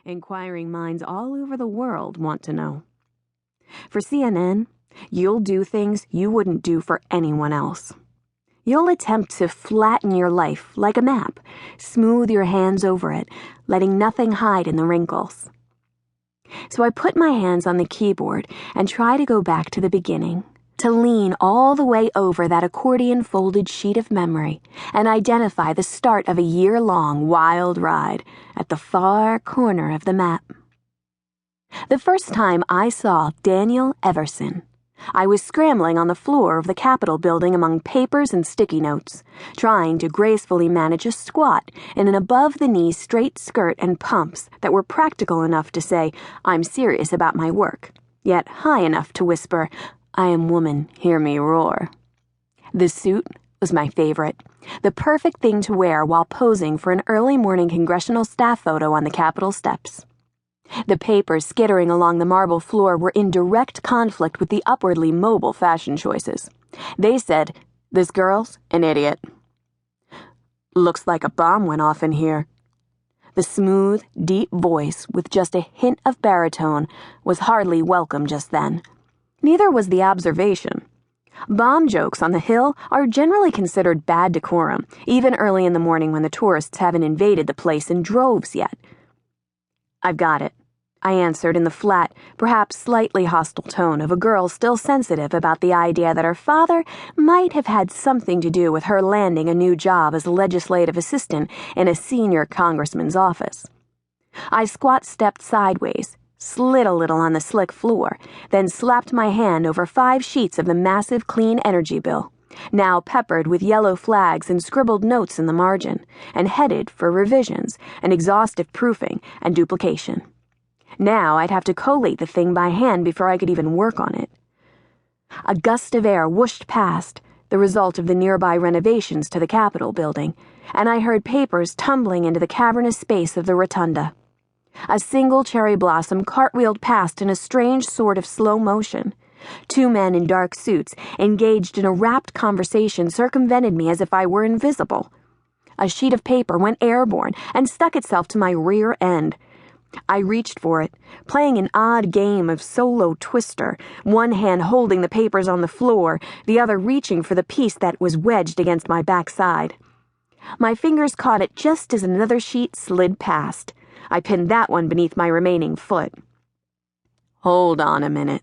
Inquiring minds all over the world want to know. For CNN, you'll do things you wouldn't do for anyone else. You'll attempt to flatten your life like a map, smooth your hands over it, letting nothing hide in the wrinkles. So I put my hands on the keyboard and try to go back to the beginning, to lean all the way over that accordion-folded sheet of memory and identify the start of a year-long wild ride at the far corner of the map. The first time I saw Daniel Everson, I was scrambling on the floor of the Capitol building among papers and sticky notes, trying to gracefully manage a squat in an above-the-knee straight skirt and pumps that were practical enough to say, I'm serious about my work, yet high enough to whisper, I am woman, hear me roar. The suit was my favorite, the perfect thing to wear while posing for an early morning congressional staff photo on the Capitol steps. The papers skittering along the marble floor were in direct conflict with the upwardly mobile fashion choices. They said, this girl's an idiot. Looks like a bomb went off in here. The smooth, deep voice with just a hint of baritone was hardly welcome just then. Neither was the observation. Bomb jokes on the Hill are generally considered bad decorum, even early in the morning when the tourists haven't invaded the place in droves yet. I've got it, I answered in the flat, perhaps slightly hostile tone of a girl still sensitive about the idea that her father might have had something to do with her landing a new job as a legislative assistant in a senior congressman's office. I squat-stepped sideways, slid a little on the slick floor, then slapped my hand over 5 sheets of the massive clean energy bill, now peppered with yellow flags and scribbled notes in the margin, and headed for revisions and exhaustive proofing and duplication. Now I'd have to collate the thing by hand before I could even work on it. A gust of air whooshed past, the result of the nearby renovations to the Capitol building, and I heard papers tumbling into the cavernous space of the rotunda. A single cherry blossom cartwheeled past in a strange sort of slow motion. 2 men in dark suits, engaged in a rapt conversation, circumvented me as if I were invisible. A sheet of paper went airborne and stuck itself to my rear end. I reached for it, playing an odd game of solo twister, one hand holding the papers on the floor, the other reaching for the piece that was wedged against my backside. My fingers caught it just as another sheet slid past. I pinned that one beneath my remaining foot. Hold on a minute.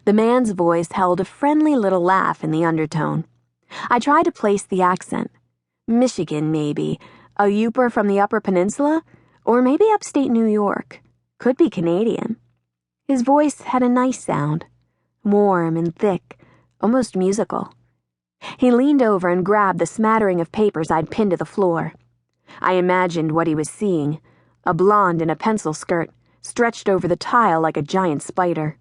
The man's voice held a friendly little laugh in the undertone. I tried to place the accent. Michigan, maybe. A youper from the Upper Peninsula? Or maybe upstate New York. Could be Canadian. His voice had a nice sound. Warm and thick, almost musical. He leaned over and grabbed the smattering of papers I'd pinned to the floor. I imagined what he was seeing. A blonde in a pencil skirt, stretched over the tile like a giant spider.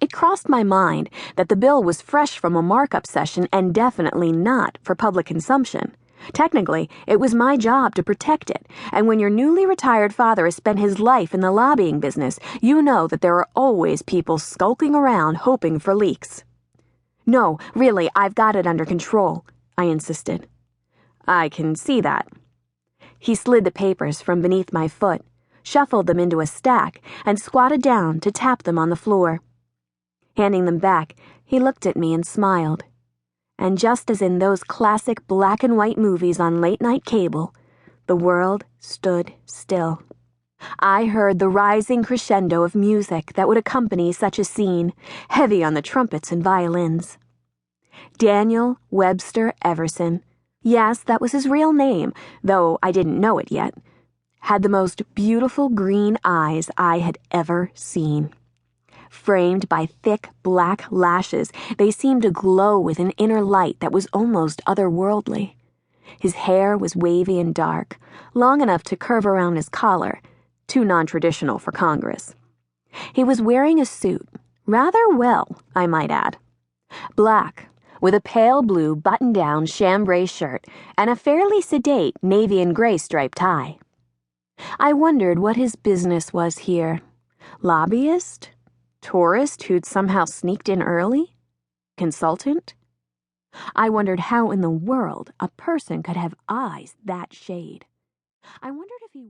It crossed my mind that the bill was fresh from a markup session and definitely not for public consumption. Technically, it was my job to protect it, and when your newly retired father has spent his life in the lobbying business, you know that there are always people skulking around hoping for leaks. No, really, I've got it under control, I insisted. I can see that. He slid the papers from beneath my foot, shuffled them into a stack, and squatted down to tap them on the floor. Handing them back, he looked at me and smiled. And just as in those classic black and white movies on late-night cable, the world stood still. I heard the rising crescendo of music that would accompany such a scene, heavy on the trumpets and violins. Daniel Webster Everson, yes, that was his real name, though I didn't know it yet, had the most beautiful green eyes I had ever seen. Framed by thick black lashes, they seemed to glow with an inner light that was almost otherworldly. His hair was wavy and dark, long enough to curve around his collar, too non-traditional for Congress. He was wearing a suit, rather well, I might add. Black, with a pale blue button-down chambray shirt and a fairly sedate navy and gray striped tie. I wondered what his business was here. Lobbyist? Tourist who'd somehow sneaked in early? Consultant? I wondered how in the world a person could have eyes that shade. I wondered if he